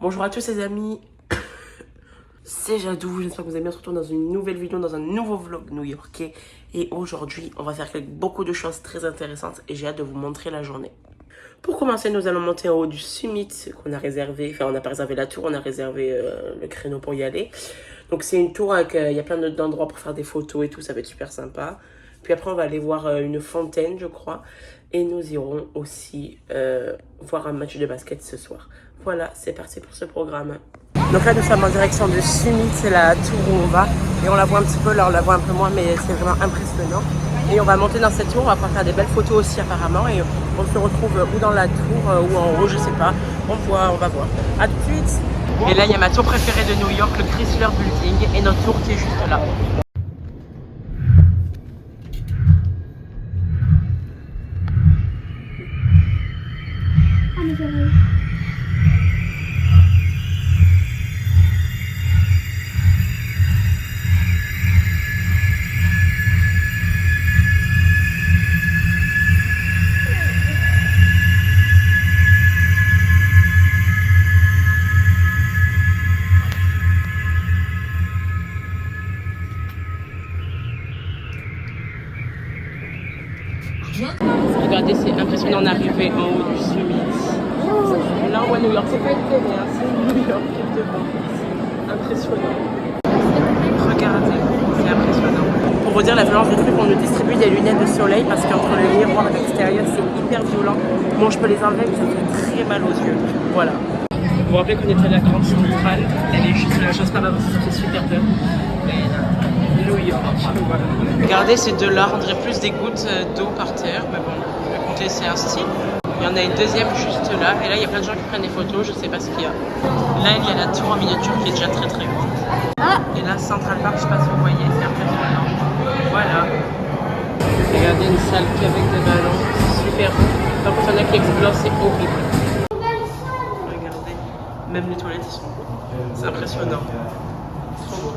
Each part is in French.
Bonjour à tous les amis, c'est Jadou, j'espère que vous allez bien. On se retrouve dans une nouvelle vidéo, dans un nouveau vlog new-yorkais. Et aujourd'hui, on va faire beaucoup de choses très intéressantes et j'ai hâte de vous montrer la journée. Pour commencer, nous allons monter en haut du summit qu'on a réservé. Enfin, on n'a pas réservé la tour, on a réservé le créneau pour y aller. Donc c'est une tour avec, il y a plein d'endroits pour faire des photos et tout, ça va être super sympa. Puis après, on va aller voir une fontaine, je crois. Et nous irons aussi voir un match de basket ce soir. Voilà, c'est parti pour ce programme. Donc là, nous sommes en direction de Summit, c'est la tour où on va. Et on la voit un petit peu, là on la voit un peu moins, mais c'est vraiment impressionnant. Et on va monter dans cette tour, on va pouvoir faire des belles photos aussi apparemment. Et on se retrouve ou dans la tour ou en haut, je sais pas. On va voir. A tout de suite. Et là, il y a ma tour préférée de New York, le Chrysler Building. Et notre tour qui est juste là. Regardez, c'est impressionnant d'arriver en haut du summit. Là, on voit New York, c'est pas une télé, hein, c'est New York qui est devant. Impressionnant. Regardez, c'est impressionnant. Pour vous dire la violence du truc, on nous distribue des lunettes de soleil parce qu'entre le miroir et l'extérieur, c'est hyper violent. Bon, je peux les enlever, mais ça fait très mal aux yeux. Voilà. Vous vous rappelez qu'on était à la Grande Centrale, elle est juste la chose pas mal, ça fait super peur. New York, voilà. Regardez ces deux-là, on dirait plus des gouttes d'eau par terre, mais bon, je vais compter, c'est un style. Il y en a une deuxième juste là, et là il y a plein de gens qui prennent des photos, je sais pas ce qu'il y a. Là il y a la tour en miniature qui est déjà très très grande. Et là Central Park, je sais pas si vous voyez, c'est impressionnant. Voilà. Regardez une salle avec des ballons, super beau. Donc il y en a qui explosent, c'est horrible. Regardez, même les toilettes ils sont beaux. C'est impressionnant. Trop beau.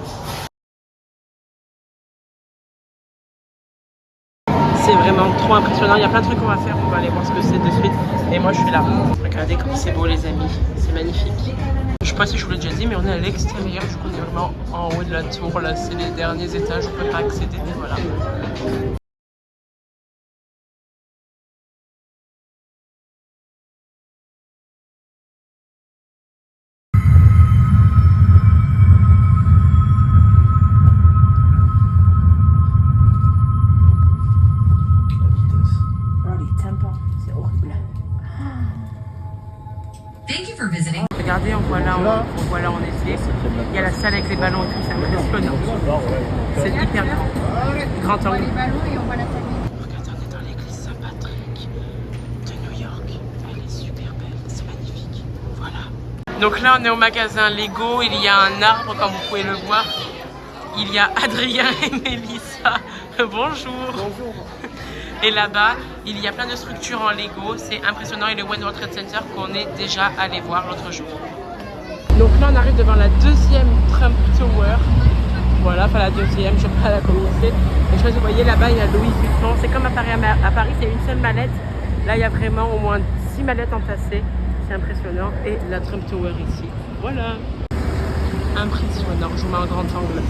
C'est vraiment trop impressionnant, il y a plein de trucs qu'on va faire, on va aller voir ce que c'est de suite. Et moi je suis là. Regardez comme c'est beau les amis, c'est magnifique. Je sais pas si je vous l'ai déjà dit, mais on est à l'extérieur, je crois qu'on est vraiment en haut de la tour, là c'est les derniers étages, on peut pas accéder, mais voilà. Regardez, on voit là où on était. Il y a la salle avec les ballons et tout, c'est impressionnant. C'est hyper grand. Grand angle. Regardez, on est dans l'église Saint-Patrick de New York. Elle est super belle, c'est magnifique. Voilà. Donc là, on est au magasin Lego. Il y a un arbre, comme vous pouvez le voir. Il y a Adrien et Mélissa. Bonjour. Bonjour. Et là-bas, il y a plein de structures en Lego, c'est impressionnant. Et le One World Trade Center qu'on est déjà allé voir l'autre jour. Donc là, on arrive devant la deuxième Trump Tower. Voilà, enfin la deuxième, je sais pas combien c'est. Et je sais pas si vous voyez là-bas, il y a Louis Vuitton. C'est comme à Paris, c'est une seule mallette. Là, il y a vraiment au moins 6 mallettes entassées. C'est impressionnant. Et la Trump Tower ici. Voilà. Impressionnant. Je vous mets en grand angle.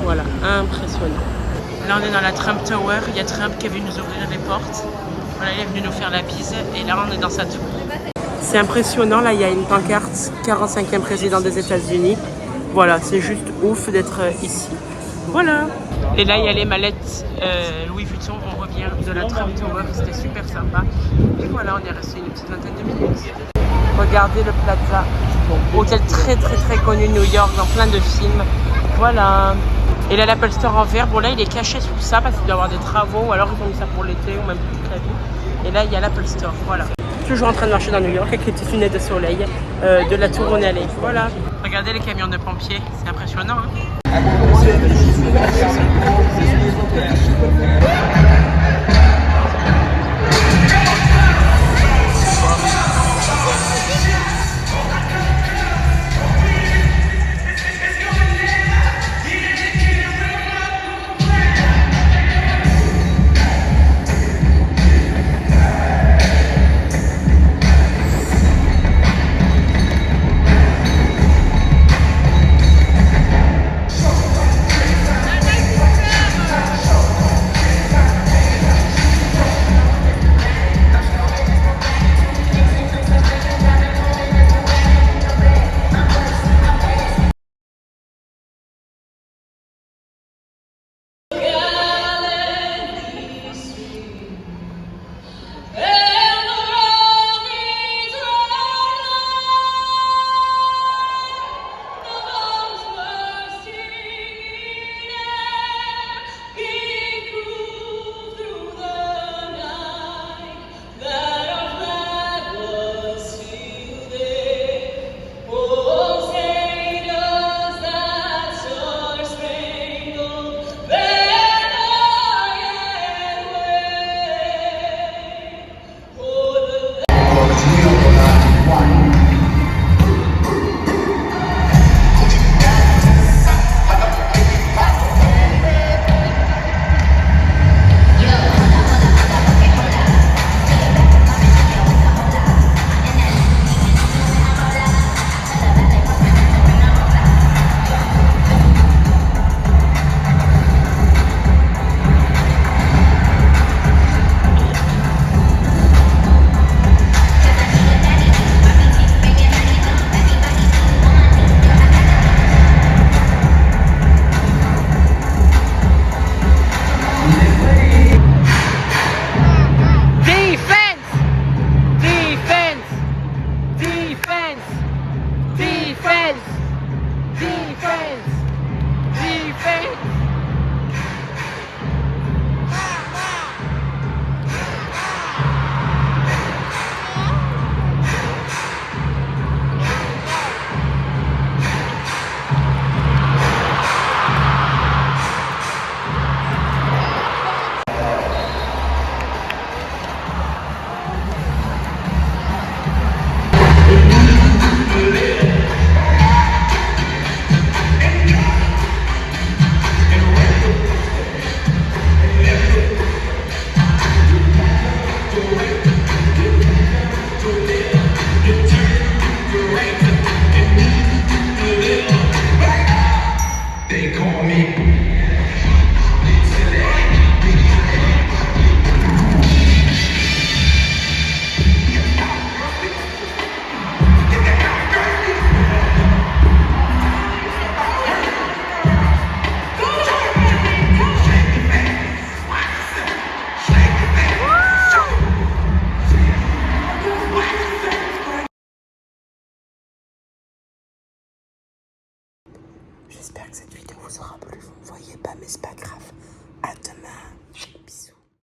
Voilà, impressionnant. Là on est dans la Trump Tower, il y a Trump qui est venu nous ouvrir les portes. Voilà, il est venu nous faire la bise et là on est dans sa tour. C'est impressionnant, là il y a une pancarte 45e président des États-Unis. Voilà, c'est juste ouf d'être ici. Voilà. Et là il y a les mallettes Louis Vuitton, on revient de la Trump Tower, c'était super sympa. Et voilà, on est resté une petite vingtaine de minutes. Regardez le Plaza, hôtel très très très connu de New York dans plein de films. Voilà. Et là l'Apple Store en verre, bon là il est caché sous ça parce qu'il doit y avoir des travaux ou alors ils ont mis ça pour l'été ou même pour toute la vie. Et là il y a l'Apple Store, voilà. Toujours en train de marcher dans New York avec les petites lunettes de soleil de la tour où on est allé, voilà. Regardez les camions de pompiers, c'est impressionnant hein. Defense! Defense! Defense! They call me. J'espère que cette vidéo vous aura plu, vous ne voyez pas mais c'est pas grave.